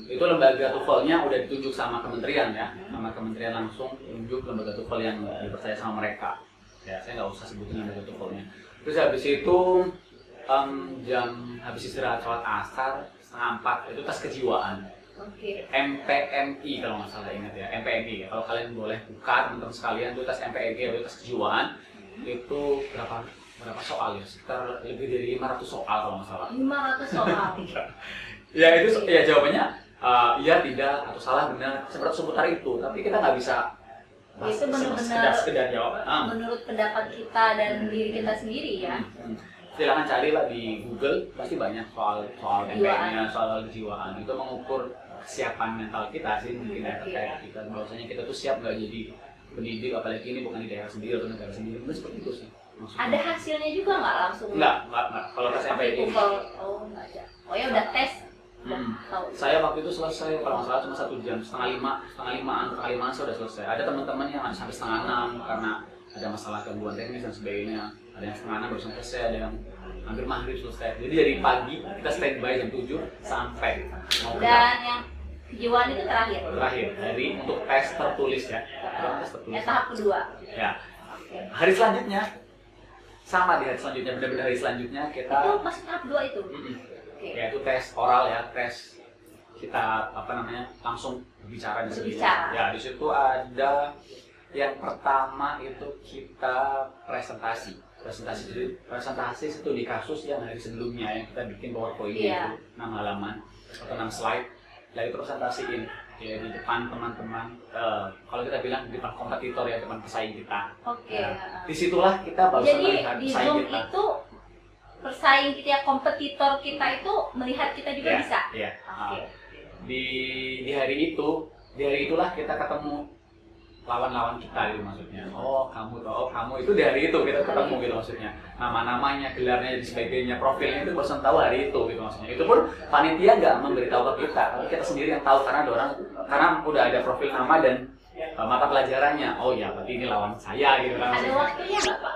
Itu lembaga TOEFL-nya udah ditunjuk sama kementerian ya, sama kementerian langsung tunjuk lembaga TOEFL yang dipercaya sama mereka. Ya, saya nggak usah sebutin lembaga TOEFL-nya. Terus habis itu jam habis istirahat sholat asar setengah 4 itu tes kejiwaan. Oke. MPMI kalau nggak salah, ingat ya, MPMI. Kalau kalian boleh buka teman-teman sekalian, itu tes MPMI atau tes kejiwaan. Itu berapa soal ya? Sekitar lebih dari 500 soal kalau nggak salah. 500 soal. Ya itu ya jawabannya iya, tidak, atau salah, benar, seputar itu. Tapi kita nggak bisa itu benar-benar sekedar jawab. Menurut pendapat kita dan diri kita sendiri ya. Silakan carilah di Google, pasti banyak soal MPM-nya, soal kejiwaan. Itu mengukur kesiapan mental kita sih, mungkin ya, terkait kita bahwasanya kita tuh siap nggak jadi pendidik, apalagi ini bukan di daerah sendiri atau negara sendiri. Mungkin seperti itu sih. Maksudnya. Ada hasilnya juga nggak langsung? Enggak. Kalau tes MPMI. Oh nggak ada. Oh ya udah tes. Saya waktu itu selesai kalau nggak salah cuma 1 jam, setengah limaan saya sudah selesai. Ada teman-teman yang sampai setengah 6 karena ada masalah gangguan teknis dan sebagainya. Ada yang setengah 6 baru selesai, ada yang hampir maghrib selesai. Jadi dari pagi kita standby jam 7 sampai mau pulang. Dan yang kejiwaan itu terakhir dari untuk tes tertulis ya. Tahap kedua ya. Hari selanjutnya sama, di hari selanjutnya, benar-benar hari selanjutnya kita itu masih tahap 2 itu. Ya itu tes oral ya, tes kita langsung berbicara di sini. Ya di situ ada yang pertama itu kita presentasi. presentasi studi kasus yang hari sebelumnya yang kita bikin PowerPoint Iya. itu 6 halaman atau 6 slide, lalu presentasiin ya di depan teman-teman, kalau kita bilang di depan kompetitor ya, depan pesaing kita. Oke. Ya, disitulah kita baru Jadi melihat di pesaing Zoom kita. itu persaing kita, kompetitor kita itu melihat kita juga Iya, bisa. iya. Oke. Di hari itulah kita ketemu lawan-lawan kita gitu maksudnya. Oh kamu itu di hari itu kita ketemu gitu maksudnya. Nama-namanya, gelarnya dan sebagainya, profilnya itu baru tahu hari itu gitu maksudnya. Itu pun panitia nggak memberitahu ke kita, tapi kita sendiri yang tahu karena ada orang, karena udah ada profil nama dan mata pelajarannya. Oh ya berarti ini lawan saya gitu kan. Ada waktunya nggak Pak?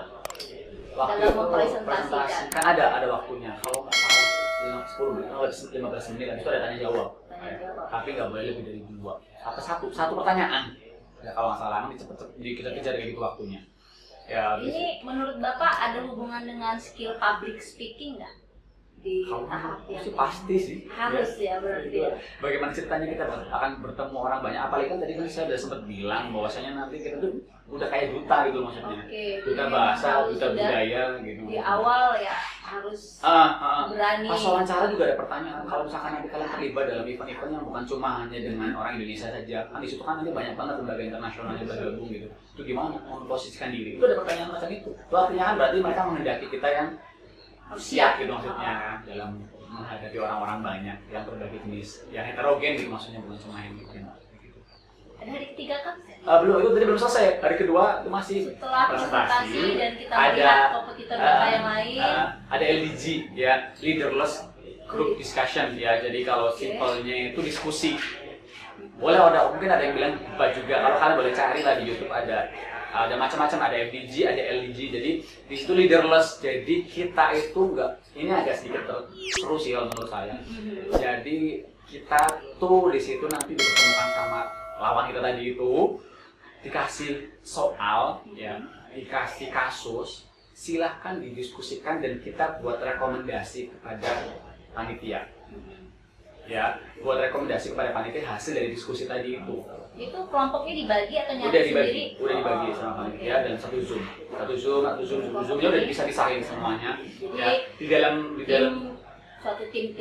Waktu dalam itu mempresentasikan. kan ada waktunya. Kalau nggak salah 10 menit, 15 menit, habis itu ada tanya jawab. Tapi nggak boleh lebih dari 2. Satu pertanyaan. Ya, kalau nggak salah nanti cepet jadi kita kejar kayak gitu waktunya. Ya, Ini menurut Bapak ada hubungan dengan skill public speaking nggak? Di kalau tahap yang sih pasti sih. harus ya berarti. Ya. Bagaimana ceritanya kita akan bertemu orang banyak? Apalagi kan tadi kan saya udah sempat bilang bahwasanya nanti kita tuh udah kayak duta gitu maksudnya. Oke, Duta jadi bahasa, harus duta sudah budaya gitu. Di awal ya harus berani. Pas wawancara juga ada pertanyaan, kalau misalkan nanti kalian terlibat dalam event-event yang bukan cuma hanya dengan orang Indonesia saja, kan di situ kan nanti banyak banget lembaga internasional yang bergabung gitu. Itu gimana mau memposisikan diri? Itu ada pertanyaan macam itu. Itu artinya kan berarti mereka menghendaki kita yang siap gitu maksudnya kan, dalam menghadapi orang-orang banyak yang berbagai jenis, yang heterogen gitu maksudnya, bukan cuma yang gitu. Ada hari ketiga kan? Belum, itu tadi belum selesai. Hari kedua itu masih Setelah presentasi dan kita melihat kompetitor kita yang lain. Ada LDG ya, leaderless group discussion ya. Jadi kalau simpelnya itu diskusi. Boleh mungkin ada yang bilang debat juga. Kalau kalian boleh cari lah di YouTube ada macam-macam, ada FDG, ada LDG. Jadi di situ leaderless. Jadi kita itu ini agak sedikit seru sih kalau menurut saya. Jadi kita tuh di situ nanti dipertemukan sama lawan kita tadi itu, dikasih soal, ya, dikasih kasus, silahkan didiskusikan dan kita buat rekomendasi kepada panitia. Ya, buat rekomendasi kepada panitia hasil dari diskusi tadi itu. Itu kelompoknya dibagi atau nyari Udah dibagi, sendiri? udah dibagi sama panitia dan satu zoomnya udah bisa disahin semuanya. Ya, di dalam Suatu tim.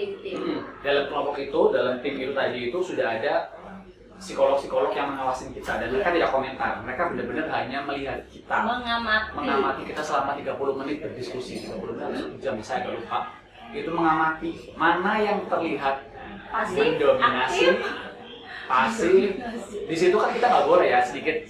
dalam kelompok itu, dalam tim itu tadi itu sudah ada psikolog-psikolog yang mengawasin kita dan mereka tidak komentar, mereka benar-benar hanya melihat kita, mengamati kita selama 30 menit berdiskusi, 30 menit atau 1 jam, saya agak lupa. Itu mengamati mana yang terlihat mendominasi, pasif. Di situ kan kita nggak boleh ya, sedikit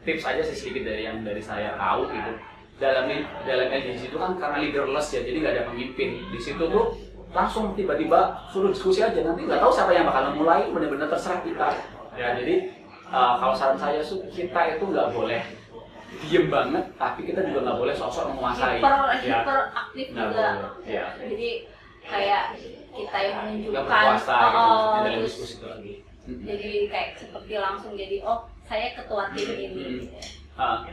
tips aja sih, sedikit dari saya tahu gitu. Dalam LDG itu kan karena leaderless ya, jadi nggak ada pemimpin. Di situ tuh langsung tiba-tiba suruh diskusi aja, nanti nggak tahu siapa yang bakal mulai, benar-benar terserah kita. Ya jadi kalau saran saya kita itu nggak boleh diem banget, tapi kita juga nggak boleh sok-sok menguasai. Hiperaktif juga. Ya. Jadi kayak kita yang menunjukkan Nggak berkuasa gitu dalam terus diskusi itu lagi. jadi kayak seperti langsung jadi saya ketua tim ini.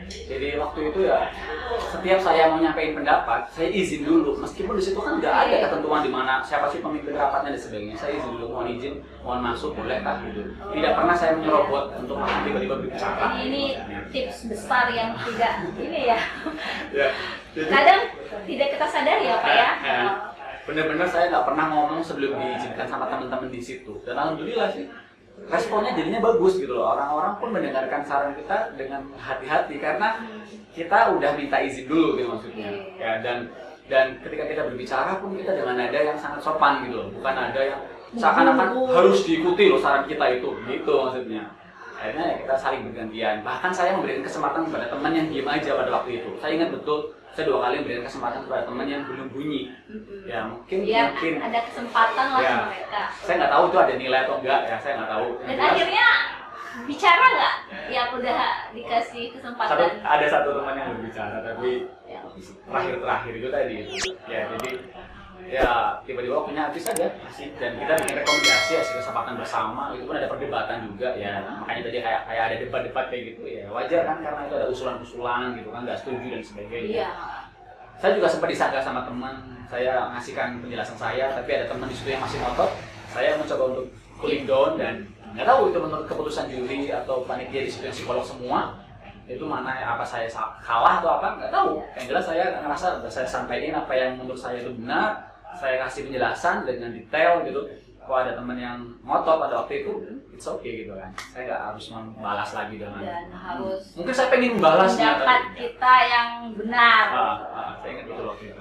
Jadi waktu itu ya setiap saya mau nyampein pendapat, saya izin dulu. Meskipun di situ kan nggak ada ketentuan di mana siapa sih pemimpin rapatnya dan sebagainya. Saya izin dulu, mohon masuk, boleh kah gitu. Tidak pernah saya menyerobot untuk tiba-tiba berbicara. Jadi ini tips besar yang tidak ini ya. Ya, jadi, Kadang tidak kita sadari ya Pak ya. bener-bener saya nggak pernah ngomong sebelum diizinkan sama teman-teman di situ. Dan alhamdulillah sih responnya jadinya bagus gitu loh. Orang-orang pun mendengarkan saran kita dengan hati-hati karena kita udah minta izin dulu gitu maksudnya. Ya, dan ketika kita berbicara pun kita dengan nada yang sangat sopan gitu loh. Bukan nada yang seakan-akan harus diikuti loh saran kita itu gitu maksudnya. Akhirnya ya kita saling bergantian. Bahkan saya memberikan kesempatan kepada teman yang diam aja pada waktu itu. Saya ingat betul, saya 2 kali memberikan kesempatan kepada teman yang belum bunyi. Ya mungkin ada kesempatan lah ya, mereka. Saya nggak tahu itu ada nilai atau enggak ya, saya nggak tahu. Dan akhirnya bicara nggak? Yang udah dikasih kesempatan. Ada satu teman yang berbicara tapi terakhir itu tadi. Ya jadi ya tiba-tiba waktunya habis aja dan kita bikin rekomendasi hasil kesepakatan bersama. Itu pun ada perdebatan juga ya, makanya tadi kayak ada debat-debat kayak gitu ya, wajar kan karena itu ada usulan-usulan gitu kan, nggak setuju dan sebagainya. Iya. Saya juga sempat disangka sama teman, saya ngasihkan penjelasan saya, tapi ada teman di situ yang masih ngotot. Saya mencoba untuk cooling down dan nggak tahu itu menurut keputusan juri atau panitia di situ yang psikolog semua. itu mana apa saya kalah atau apa nggak tahu. Yang jelas saya ngerasa udah saya sampaikan apa yang menurut saya itu benar, saya kasih penjelasan dengan detail gitu. Kalau ada teman yang ngotot pada waktu itu, it's okay gitu kan. Saya nggak harus membalas lagi dengan. Dan harus Mungkin saya pengen membalasnya. pendapat kita yang benar. Saya ingat betul waktu itu.